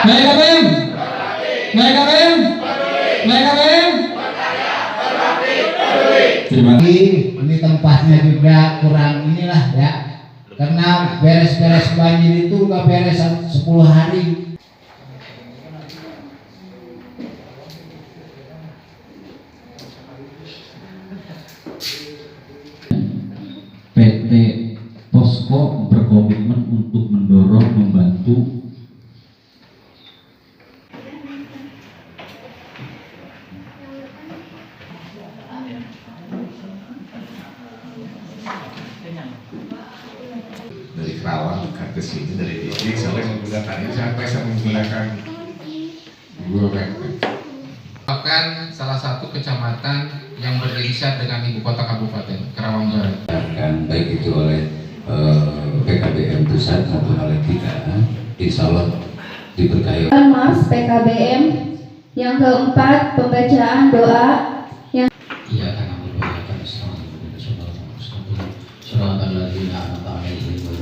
Naik KBM. Naik KBM. Naik KBM. Terima kasih. Ini tempatnya juga kurang inilah ya, karena beres-beres banjir itu nggak beres 10 hari. PT Posko berkomitmen untuk mendorong, membantu dari Kerawang ke sini dari distrik sampai menggunakan ini sampai menggunakan Google Bahkan salah satu kecamatan yang berinisiat dengan ibu kota kabupaten Kerawang Barat. Dan baik itu oleh PKBM pusat maupun oleh kita, insya Allah diberkahi. Mas PKBM yang keempat pembacaan doa yang Iya karena berdoa kan surah al-ladina an'amta alaihim